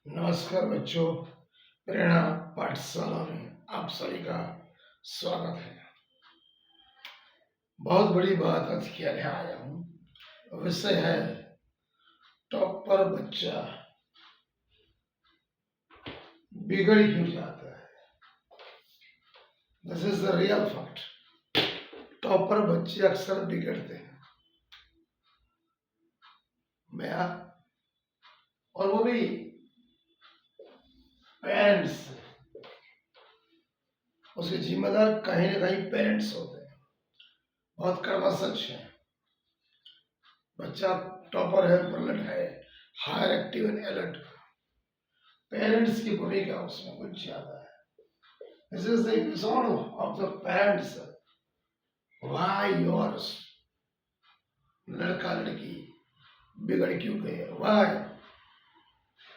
नमस्कार बच्चों, प्रेरणा पाठशाला में आप सभी का स्वागत है। बहुत बड़ी बात आज कहने आया हूँ। विषय है टॉपर बच्चा बिगड़ क्यों जाता है। This is the real fact. Topper बच्चे अक्सर बिगड़ते हैं। मैं और वो भी पेरेंट्स, उसके जिम्मेदार कहीं ना कहीं पेरेंट्स होते हैं। बहुत कड़वा सच है। बच्चा टॉपर है, ब्रिलियंट है, higher active and alert, parents की भूमिका उसमें कुछ ज्यादा है। This is the episode of the parents. Why yours लड़का लड़की बिगड़ क्यों गए, व्हाई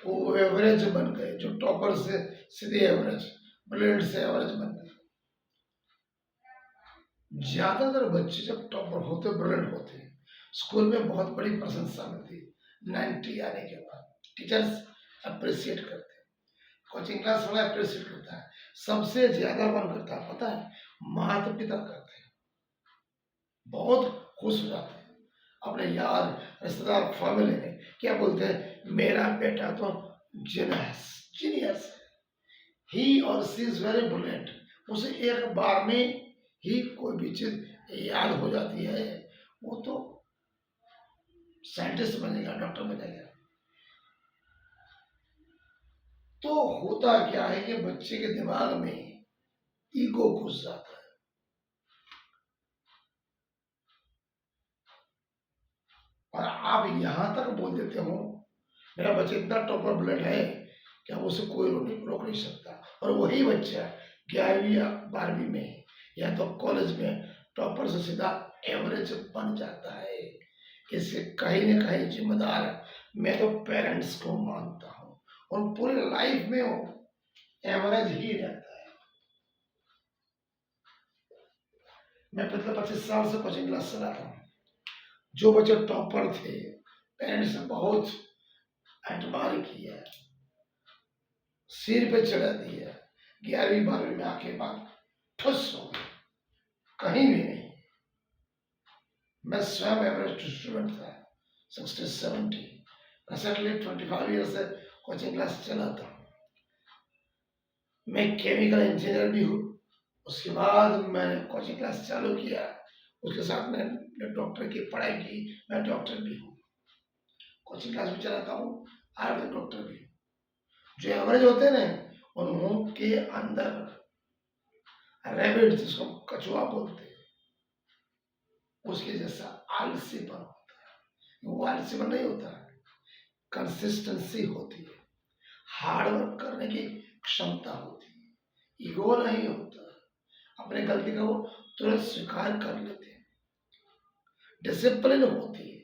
वो एवरेज बन गए, जो टॉपर से सीधे एवरेज, ब्रिलियंट से एवरेज बन गए। ज्यादातर बच्चे जब टॉपर होते, ब्रिलियंट होते, स्कूल में बहुत बड़ी प्रशंसा मिलती, 90 आने के बाद टीचर्स अप्रिशिएट करते हैं, कोचिंग क्लास वाला अप्रिशिएट करता है, सबसे ज्यादा मन करता है पता है, माता पिता करते हैं, बहुत खुश हो जाते हैं अपने यार रिश्तेदार फैमिली में। क्या बोलते हैं, मेरा बेटा तो जीनियस जीनियस, ही और सी इज वेरी ब्रिलियंट। उसे एक बार में ही कोई भी चीज याद हो जाती है, वो तो साइंटिस्ट बनेगा, डॉक्टर बनेगा। तो होता क्या है कि बच्चे के दिमाग में ईगो घुस जाता है। और आप यहां तक बोल देते हो, मेरा बच्चा इतना टॉपर ब्लड है कि अब उसे कोई रोक नहीं सकता। और वही बच्चा 11वीं या 12वीं में या तो कॉलेज में टॉपर से सीधा एवरेज बन जाता है। इससे कहीं ना कहीं जिम्मेदार मैं तो पेरेंट्स को मानता हूँ, और पूरी लाइफ में वो एवरेज ही रहता है। मैं पिछले 25 साल से कोचिंग क्लास चलाता हूँ। जो बच्चे टॉपर थे, पेरेंट्स ने बहुत एडमायर किया, सिर पे चढ़ा दिया, 11वीं 12वीं में आके बाद ठुस हो गए, कहीं भी नहीं। मैं स्वयं एवरेज स्टूडेंट था, 60-70। रिसेंटली 25 ईयर से कोचिंग क्लास चलाता हूँ। मैं केमिकल इंजीनियर भी हूँ। उसके बाद मैंने कोचिंग क्लास चालू किया, उसके साथ मैंने डॉक्टर की पढ़ाई की। मैं डॉक्टर भी हूँ, कोचिंग क्लास भी चलाता हूँ, आयुर्वेदिक डॉक्टर भी हूँ। जो एवरेज होते हैं ना, उनके अंदर रैबिट, जिसको कछुआ बोलते हैं, उसके जैसा आलसीपन होता है। वो आलसीपन नहीं होता है, कंसिस्टेंसी होती है, हार्ड वर्क करने की क्षमता होती है, ईगो नहीं होता, अपने गलती का वो तुरंत स्वीकार कर लेते हैं, डिसिप्लिन होती है।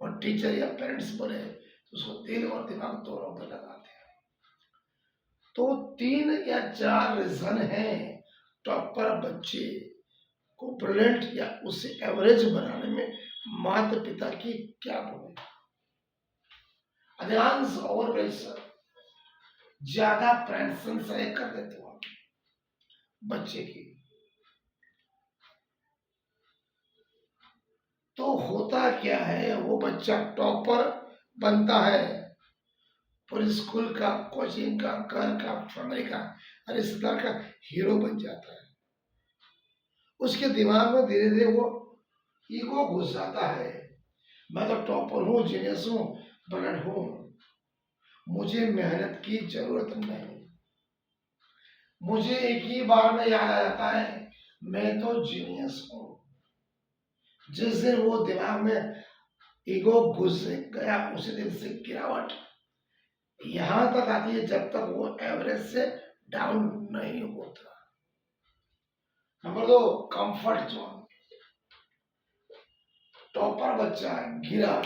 और टीचर या पेरेंट्स बोले तो उसको दिल और दिमाग दोनों पर लगाते हैं। तो 3 या 4 रीजन है टॉपर बच्चे को ब्रिलियंट या उसे एवरेज बनाने में माता पिता की क्या भूमिका। अधिकांश और वैसा ज्यादा प्रेंशन से कर देते हो बच्चे की। तो होता क्या है, वो बच्चा टॉपर बनता है, पूरे स्कूल का, कोचिंग का, घर का, फैमिली का, रिश्तेदार का हीरो बन जाता है। उसके दिमाग में धीरे धीरे वो ईगो घुस जाता है, मैं तो टॉपर हूँ, जीनियस हूँ, ब्रिलियंट हूँ, मुझे मेहनत की जरूरत नहीं, मुझे एक ही बार में याद आ जाता है, मैं तो जीनियस हूँ। जिस दिन वो दिमाग में ईगो घुस गया, उसी दिन से गिरावट यहां तक आती है जब तक वो एवरेज से डाउन नहीं होता। Number 2, comfort zone. टॉपर बच्चा गिरा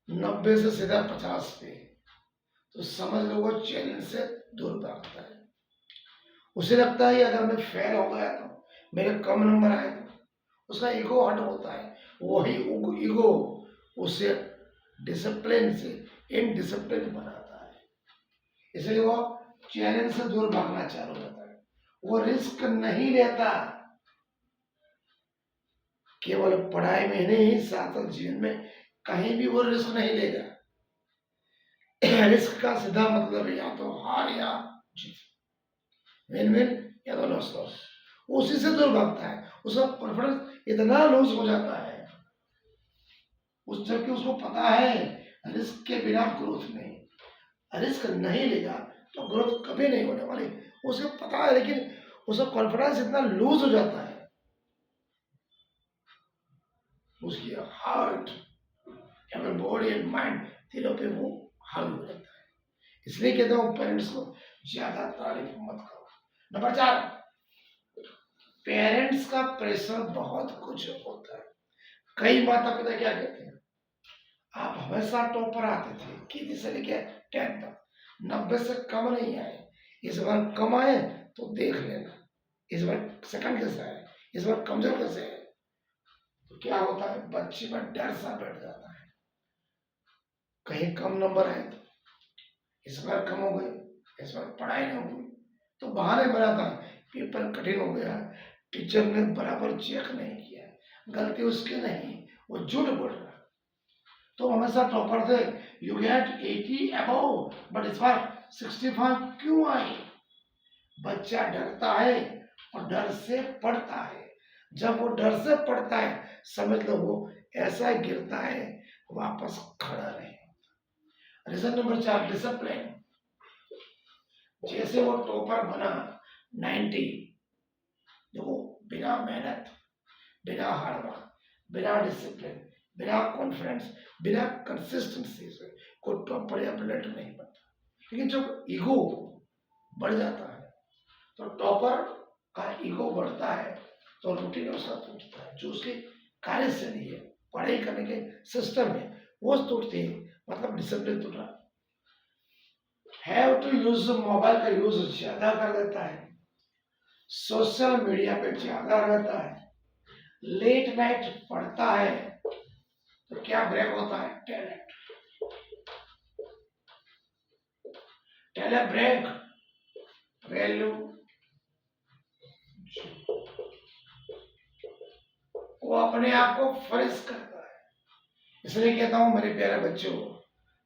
90 से सीधा 50 पे, तो समझ लो वो चैलेंज से दूर भागता है। उसे लगता है अगर मैं फेल हो गया तो, मेरे कम नंबर आए तो, उसका ईगो हट होता है। वही ईगो उसे डिसिप्लिन से इनडिसिप्लिन बनाता है। इसलिए वो चैलेंज से दूर भागना चालू होता है, वो रिस्क नहीं लेता। केवल पढ़ाई में नहीं, साथ जीवन में कहीं भी वो रिस्क नहीं लेगा। रिस्क का सीधा मतलब या तो हार या जीत, विन विन या तो लॉस लॉस। उसी से दूर भागता है, उसका कॉन्फिडेंस इतना लूज हो जाता है उस, जबकि उसको पता है रिस्क के बिना ग्रोथ नहीं, रिस्क नहीं लेगा तो ग्रोथ कभी नहीं होने वाली, उसे पता है। लेकिन उसका कॉन्फिडेंस इतना लूज हो जाता है, उसकी हार्ट या बॉडी एंड माइंड तीनों पे वो हावी हो जाता है। इसलिए कहता हूँ पेरेंट्स को ज्यादा तारीफ मत करो। नंबर 4, पेरेंट्स का प्रेशर बहुत कुछ होता है। कई माता पिता क्या कहते हैं, आप हमेशा टॉपर आते थे, किसी से लेके 10 तक 90 से कम नहीं आए, इस बार कम आए तो देख लेना, इस बार सेकंड कैसे आए, इस बार कमजोर कैसे आए। तो क्या होता है, बच्चे में डर सा बैठ जाता है, कहीं कम नंबर आए तो इस बार कम हो गए, इस बार पढ़ाई नहीं हुई, तो बहाने बनाता है, पेपर कठिन हो गया, टीचर ने बराबर चेक नहीं किया, गलती उसकी नहीं, वो झूठ बोल रहा। तो हमेशा टॉपर थे, यू गेट 80 अबव, बट इस बार 65 क्यों आई। बच्चा डरता है और डर से पढ़ता है, जब वो डर से पढ़ता है समझ लो वो ऐसा गिरता है वापस खड़ा नहीं। Reason number 4, discipline. जैसे वो टॉपर बना 90, देखो बिना मेहनत, बिना हार्डवर्क, बिना डिसिप्लिन, बिना कॉन्फिडेंस, बिना कंसिस्टेंसी से कोई टॉपर या ब्रिलियंट नहीं बनता। लेकिन जब ईगो बढ़ जाता है तो टॉपर का ईगो बढ़ता है तो रूटीन उसका टूटता है, जो उसके कार्यशैली है, पढ़ाई करने के सिस्टम है, वो टूटते हैं, मतलब डिसिप्लिन टूटा। हैव टू यूज मोबाइल का यूज ज्यादा कर देता है, सोशल मीडिया पे ज्यादा रहता है, लेट नाइट पढ़ता है, तो क्या ब्रेक होता है, टैलेंट। टैलेंट ब्रेक, वैल्यू, वो अपने आप को फ्रेश करता है। इसलिए कहता हूं मेरे प्यारे बच्चों,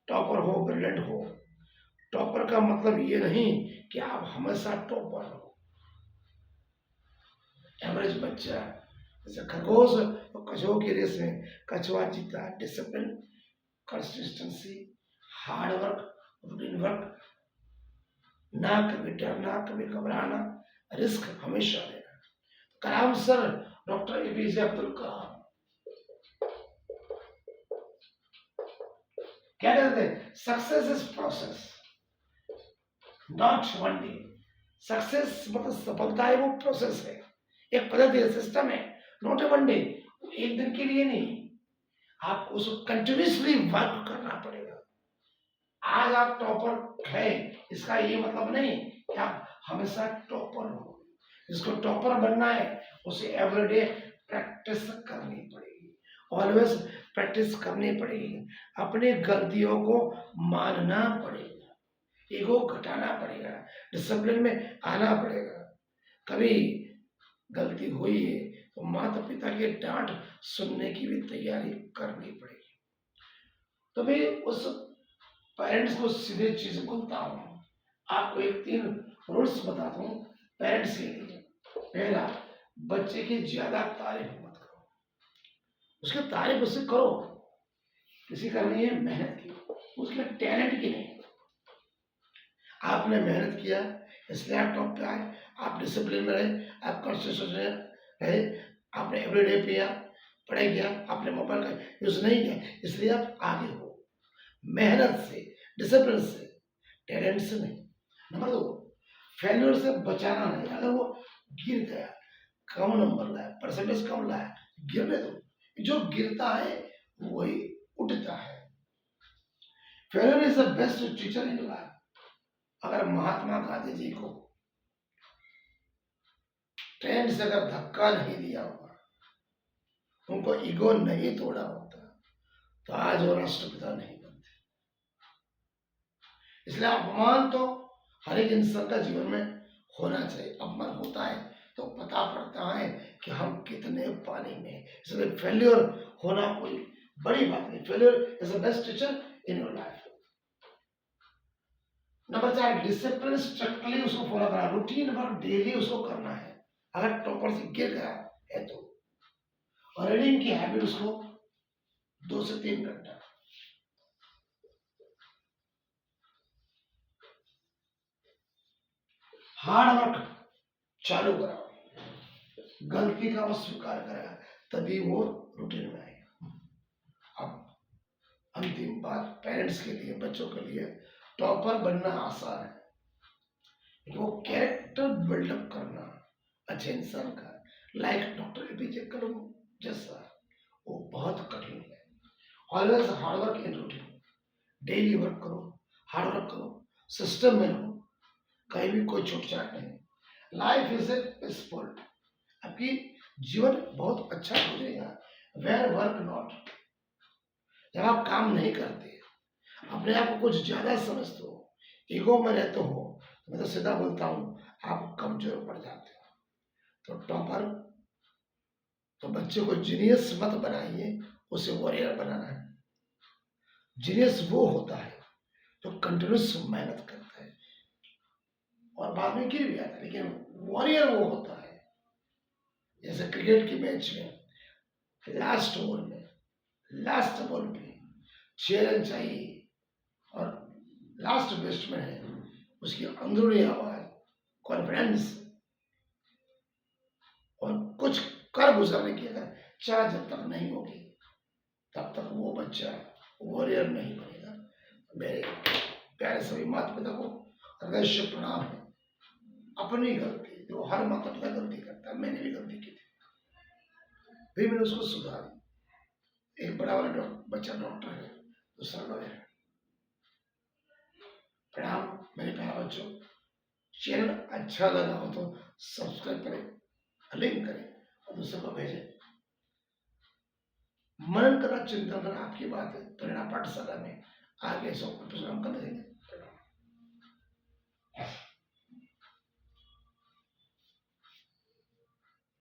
टॉपर हो ब्रिलियंट हो, टॉपर का मतलब ये नहीं कि आप हमेशा टॉपर हो। एवरेज बच्चा जैसे खरगोश और कछुओं की रेस में कछुआ जीता, discipline, consistency, hard work, routine work, ना कभी डरना, कभी घबराना, रिस्क हमेशा लेना। कलाम sir, doctor APJ Abdul Kalam क्या कहते हैं, success is process not one day. Success मतलब सफलता है, वो प्रोसेस है, एक पद्धति है, सिस्टम है, नॉट ए वन डे, एक दिन के लिए नहीं। आपको उसको कंटिन्यूसली वर्क करना पड़ेगा। आज आप टॉपर है इसका ये मतलब नहीं कि आप हमेशा टॉपर हो। जिसको टॉपर बनना है उसे एवरीडे प्रैक्टिस करनी पड़ेगी, ऑलवेज प्रैक्टिस करनी पड़ेगी, अपनी गलतियों को मानना पड़ेगा, ईगो घटाना पड़ेगा, डिसिप्लिन में आना पड़ेगा। कभी गलती हुई है तो माता पिता की डांट सुनने की भी तैयारी करनी पड़ेगी। तो मैं उस पेरेंट्स को सीधे चीज बोलता हूँ, आपको एक 3 रूल्स बताता हूँ पेरेंट्स के लिए। पहला, बच्चे की ज्यादा तारीफ मत करो, उसकी तारीफ उससे करो, किसी का नहीं है मेहनत की, उसके टैलेंट की नहीं। आपने मेहनत किया इसलिए आप टॉप पे आए, आप डिसिप्लिन में रहे, आप कंसिस्टेंट रहे, आपने एवरीडे किया, पढ़ाई किया, आपने मोबाइल का यूज नहीं किया, इसलिए आप आगे हो। मेहनत से, डिसिप्लिन से, टैलेंट से नहीं। नंबर 2, फेल्योर से बचाना नहीं। अगर वो गिर गया, कम नंबर लाया, परसेंटेज कम लाया, गिरने दो। जो गिरता है वही उठता है। Failure is the best teacher in life. अगर महात्मा गांधी जी को ट्रेन से अगर धक्का नहीं दिया होगा, उनको ईगो नहीं तोड़ा होता, तो आज वो राष्ट्रपिता नहीं बनते। इसलिए अपमान तो हर एक इंसान का जीवन में होना चाहिए। अपमान होता है तो पता पड़ता है कि हम कितने पानी में। इसलिए फेल्योर होना कोई बड़ी बात नहीं। Failure is the best teacher in your life. Number 4, discipline strictly उसको फॉलो करना, रूटीन वर्क डेली उसको करना है। अगर टॉपर से गिर गया है तो, और रीडिंग की हैबिट उसको 2 से 3 घंटा। हार्ड वर्क चालू करा, गलती का वो स्वीकार करेगा तभी वो रूटीन में आएगा। अब अंतिम बात, पेरेंट्स के लिए, बच्चों के लिए टॉपर बनना आसान है, लेकिन वो कैरेक्टर बिल्डअप करना अच्छे इंसान का, लाइक डॉक्टर एपीजे कलाम जैसा, वो बहुत कठिन है। Always hard work in routine, daily work करो, हार्ड वर्क करो, सिस्टम में रहो, कहीं भी कोई छूट छाट नहीं। लाइफ इज ए पीसफुल, आपकी जीवन बहुत अच्छा गुजरेगा। वेयर वर्क नॉट, जब आप काम नहीं करते, अपने आप को कुछ ज्यादा समझते हो, ईगो में रहते हो, तो मैं तो सीधा बोलता हूँ आप कमजोर पड़ जाते हो। तो टॉपर, तो बच्चे को जीनियस मत बनाइए, उसे वॉरियर बनाना है। जीनियस वो होता है जो कंटिन्यूस मेहनत करता है और बाद में गिर भी आता है, लेकिन वॉरियर वो होता है जैसे क्रिकेट की मैच में लास्ट ओवर में, लास्ट बॉल पे 6 रन चाहिए और लास्ट बैट्समैन है, उसकी अंदरूनी आवाज, कॉन्फिडेंस और कुछ कर गुजरने की अगर चाह जब तक नहीं होगी, तब तक वो बच्चा वॉरियर नहीं बनेगा। मेरे प्यारे सभी माता पिता को अवश्य प्रणाम है। अपनी गलती, जो हर माता पिता गलती करता है, मैंने भी गलती की थी, फिर मैंने उसको सुधारी। एक बड़ा वाला बच्चा डॉक्टर है, दूसरा लॉयर है। प्रणाम मेरे प्यारे बच्चों। चैनल अच्छा लगा हो तो सब्सक्राइब करें, लिंक करें और दूसरों को भेजें। मनन करना, चिंतन करना आपकी बात है। प्रेरणा पाठशाला में आगे सब कुछ हम कर देंगे।